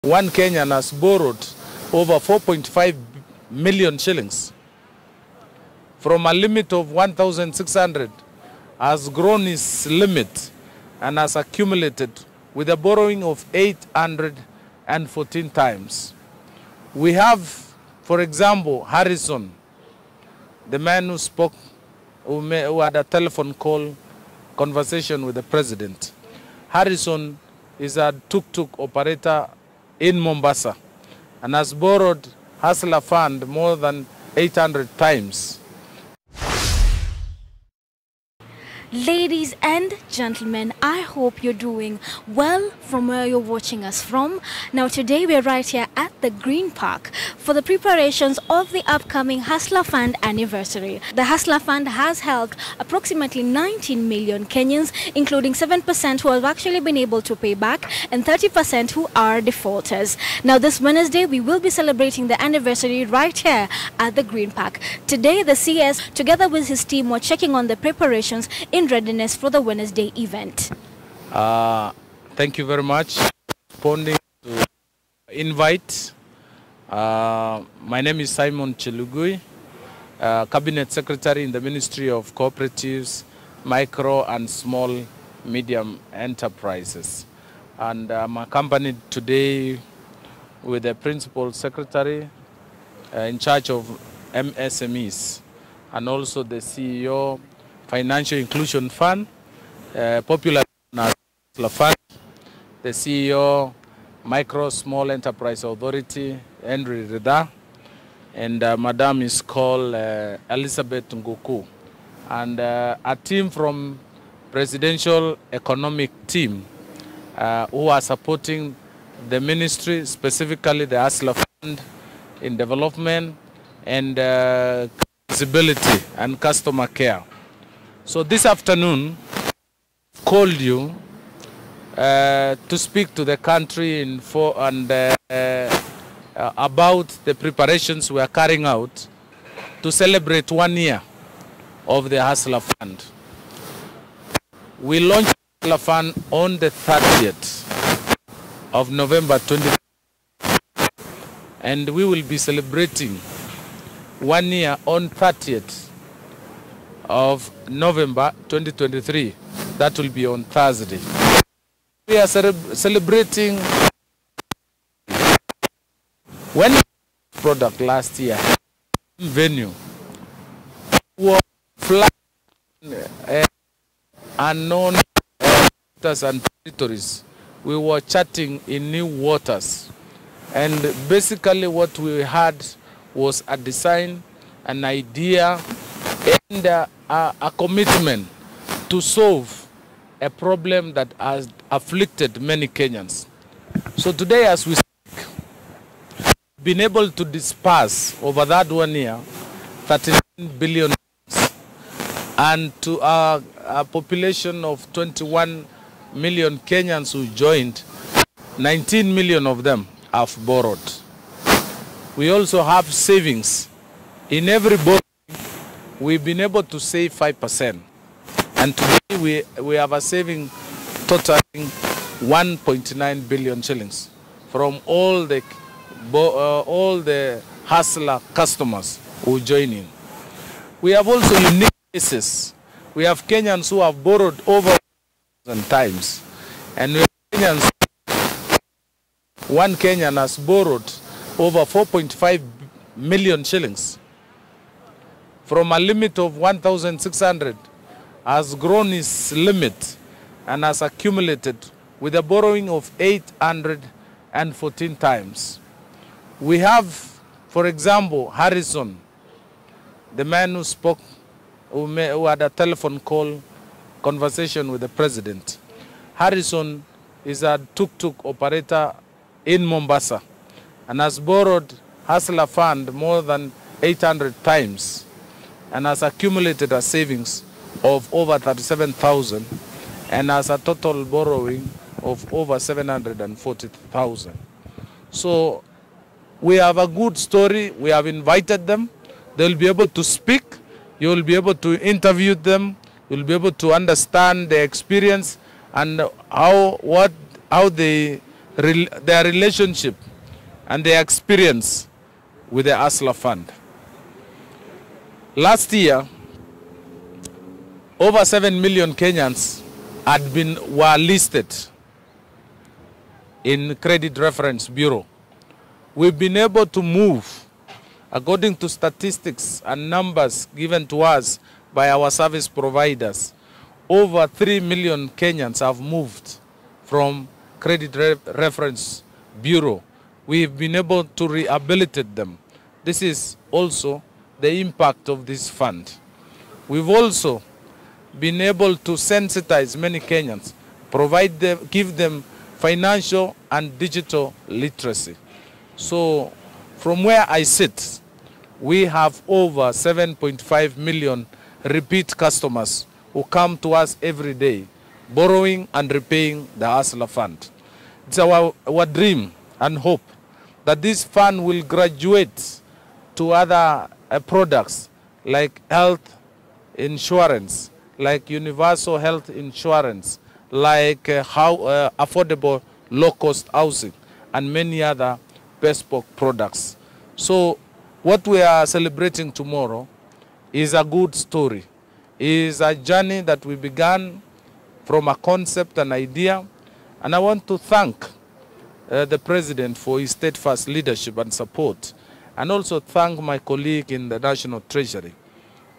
One Kenyan has borrowed over 4.5 million shillings from a limit of 1,600, has grown his limit and has accumulated with a borrowing of 814 times. We have, for example, Harrison, the man who spoke, who had a telephone call conversation with the president. Harrison is a tuk-tuk operator in Mombasa and has borrowed Hustler Fund more than 800 times. Ladies and gentlemen, I hope you're doing well from where you're watching us from. Now today we're right here at the Green Park for the preparations of the upcoming Hustler Fund anniversary. The Hustler Fund has helped approximately 19 million Kenyans, including 7% who have actually been able to pay back and 30% who are defaulters. Now this Wednesday we will be celebrating the anniversary right here at the Green Park. Today the CS together with his team were checking on the preparations in readiness for the Wednesday event. Thank you very much for responding to the invite. My name is Simon Chelugui, Cabinet Secretary in the Ministry of Cooperatives, Micro and Small Medium Enterprises. And I'm accompanied today with the Principal Secretary in charge of MSMEs and also the CEO Financial Inclusion Fund, popular as Fund, the CEO, Micro Small Enterprise Authority, Henry Rida, and Madam is called Elizabeth Nguku, and a team from Presidential Economic Team who are supporting the ministry, specifically the Hustler Fund in development and accessibility and customer care. So this afternoon, called you to speak to the country about the preparations we are carrying out to celebrate 1 year of the Hustler Fund. We launched the Hustler Fund on the 30th of November 2020, and we will be celebrating 1 year on 30th of November 2023. That will be on Thursday. We are celebrating when product last year venue was flying unknown waters and territories. We were chatting in new waters, and basically what we had was a design, an idea, and a commitment to solve a problem that has afflicted many Kenyans. So today, as we speak, we've been able to disperse over that 1 year 39 billion, and to a population of 21 million Kenyans who joined, 19 million of them have borrowed. We also have savings. In every borrowing, we've been able to save 5%. And today we have a saving totaling 1.9 billion shillings from all the Hustler customers who join in. We have also unique cases. We have Kenyans who have borrowed over 1,000 times. And we have Kenyans, one Kenyan has borrowed over 4.5 million shillings from a limit of 1,600, has grown his limit and has accumulated with a borrowing of 814 times. We have, for example, Harrison, the man who spoke, who had a telephone call conversation with the president. Harrison is a tuk-tuk operator in Mombasa and has borrowed Hustler Fund more than 800 times and has accumulated a savings of over 37,000 and has a total borrowing of over 740,000. So we have a good story. We have invited them. They'll be able to speak. You'll be able to interview them. You'll be able to understand their experience and how they their relationship and their experience with the ASLA fund. Last year, over 7 million Kenyans were listed in Credit Reference Bureau. We've been able to move, according to statistics and numbers given to us by our service providers, over 3 million Kenyans have moved from Credit Reference Bureau. We've been able to rehabilitate them. This is also the impact of this fund. We've also been able to sensitize many Kenyans, give them financial and digital literacy. So from where I sit, we have over 7.5 million repeat customers who come to us every day, borrowing and repaying the ASLA fund. It's our dream and hope that this fund will graduate to other products like health insurance, like universal health insurance, like affordable low-cost housing, and many other bespoke products. So what we are celebrating tomorrow is a good story, is a journey that we began from a concept, an idea, and I want to thank the President for his steadfast leadership and support, and also thank my colleague in the National Treasury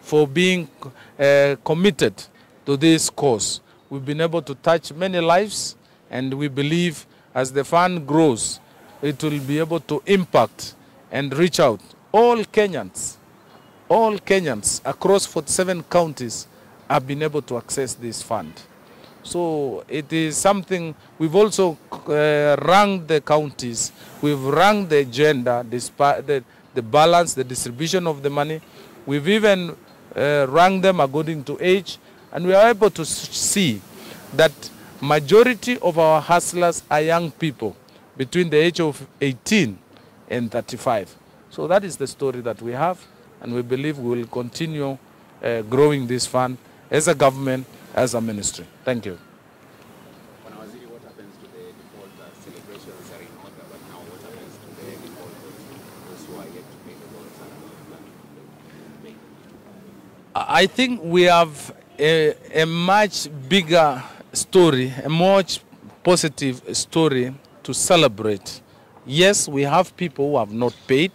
for being committed to this cause. We've been able to touch many lives, and we believe as the fund grows, it will be able to impact and reach out. All Kenyans across 47 counties have been able to access this fund. So it is something, we've also ranked the counties, we've ranked the gender, the balance, the distribution of the money. We've even ranked them according to age, and we are able to see that majority of our hustlers are young people between the age of 18 and 35. So that is the story that we have, and we believe we will continue growing this fund as a government, as a ministry. Thank you. What happens to the default celebrations are in order, but now what happens to the defaulters, those who are yet to pay the loans? I think we have a much bigger story, a much positive story to celebrate. Yes, we have people who have not paid.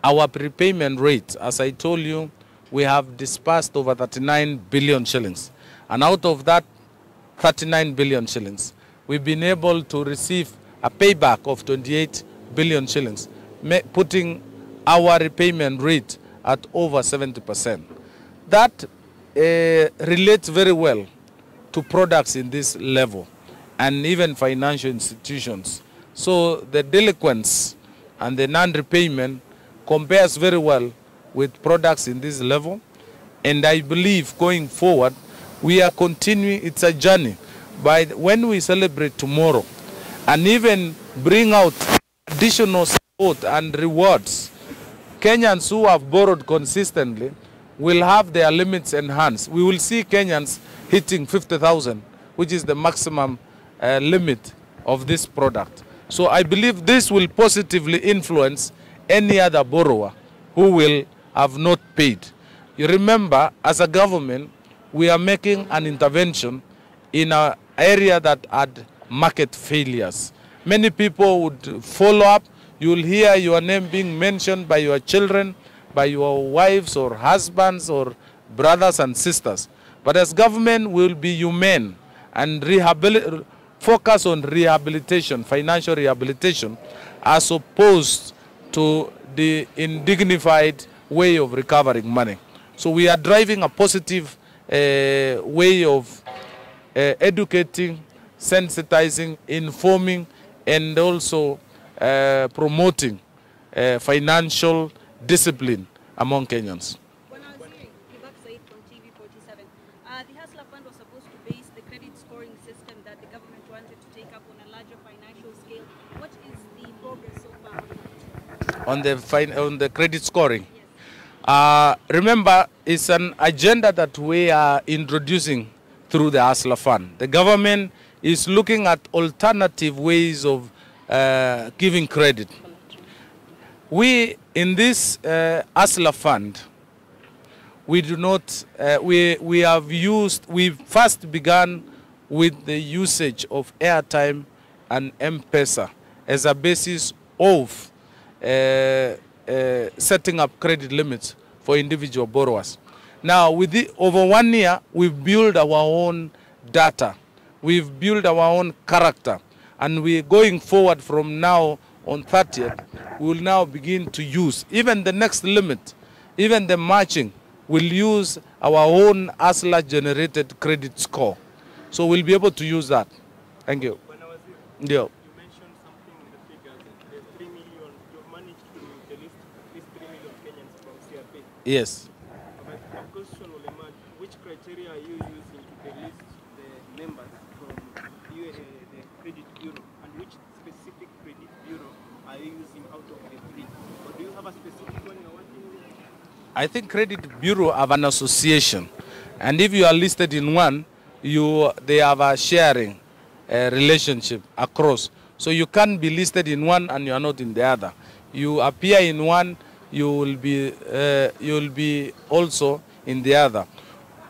Our prepayment rate, as I told you, we have disbursed over 39 billion shillings. And out of that 39 billion shillings, we've been able to receive a payback of 28 billion shillings, putting our repayment rate at over 70%. That relates very well to products in this level and even financial institutions. So the delinquents and the non-repayment compares very well with products in this level. And I believe going forward, we are continuing, it's a journey. When we celebrate tomorrow and even bring out additional support and rewards, Kenyans who have borrowed consistently will have their limits enhanced. We will see Kenyans hitting 50,000, which is the maximum limit of this product. So I believe this will positively influence any other borrower who will have not paid. You remember, as a government, we are making an intervention in an area that had market failures. Many people would follow up. You'll hear your name being mentioned by your children, by your wives or husbands or brothers and sisters. But as government, we will be humane and focus on rehabilitation, financial rehabilitation, as opposed to the indignified way of recovering money. So we are driving a positive way of educating, sensitizing, informing, and also promoting financial discipline among Kenyans. When I was hearing from TV 47, the Hustler Fund was supposed to base the credit scoring system that the government wanted to take up on a larger financial scale. What is the progress so far On the credit scoring? Yes. Remember, it's an agenda that we are introducing through the Hustler Fund. The government is looking at alternative ways of giving credit. We, in this ASLA fund, we do not, we first began with the usage of airtime and M-Pesa as a basis of setting up credit limits for individual borrowers. Now, over 1 year, we've built our own data. We've built our own character. And we're going forward from now on 30th, we will now begin to use, even the next limit, even the matching, we'll use our own ASLA-generated credit score. So we'll be able to use that. Thank you. Yeah. You mentioned something in the figures, the 3 million, you've managed to list 3 million Kenyans from CRP. Yes. But a question will emerge, which criteria are you using to delist the members from the credit bureau, and which specific credit bureau are you using out of the 3? Or do you have a specific one you're working with? I think credit bureau have an association, and if you are listed in one, they have a sharing relationship across. So you can't be listed in one and you are not in the other. You appear in one, you will be also in the other.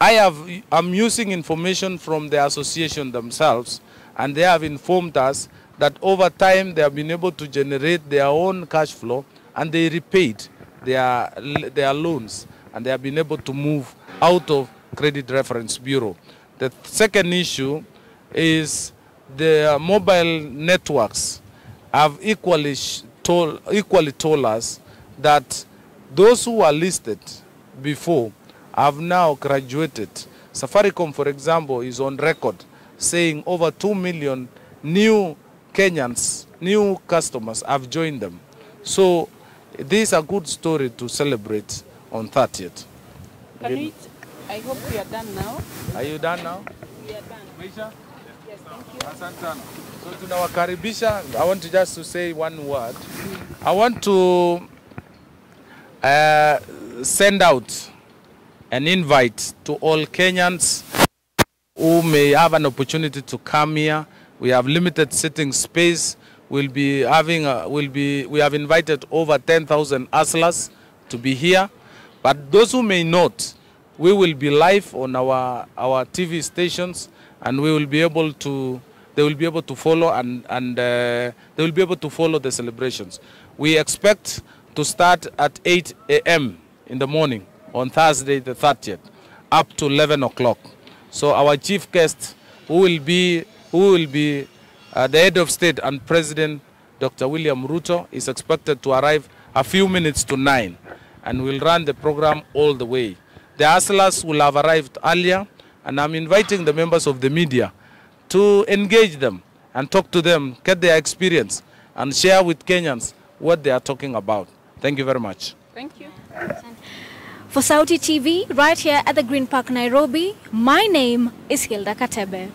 I'm using information from the association themselves, and they have informed us that over time they have been able to generate their own cash flow, and they repaid their loans, and they have been able to move out of Credit Reference Bureau. The second issue is the mobile networks have equally told us that those who are listed before have now graduated. Safaricom, for example, is on record saying over 2 million new Kenyans, new customers have joined them. So this is a good story to celebrate on 30th. I hope we are done now. Are you done now? We are done. Maisha? Yes, thank you. Asante. So tunawakaribisha. I want to just to say one word. I want to send out an invite to all Kenyans who may have an opportunity to come here. We have limited sitting space. We have invited over 10,000 ASLAs to be here. But those who may not, we will be live on our TV stations, and they will be able to follow and they will be able to follow the celebrations. We expect to start at 8 a.m. in the morning on Thursday the 30th up to 11 o'clock. So our chief guest, who will be the head of state and President Dr. William Ruto, is expected to arrive a few minutes to 9, and will run the program all the way. The ASLAs will have arrived earlier, and I'm inviting the members of the media to engage them and talk to them, get their experience, and share with Kenyans what they are talking about. Thank you very much. Thank you. For Sauti TV, right here at the Green Park, Nairobi, my name is Hilda Katebe.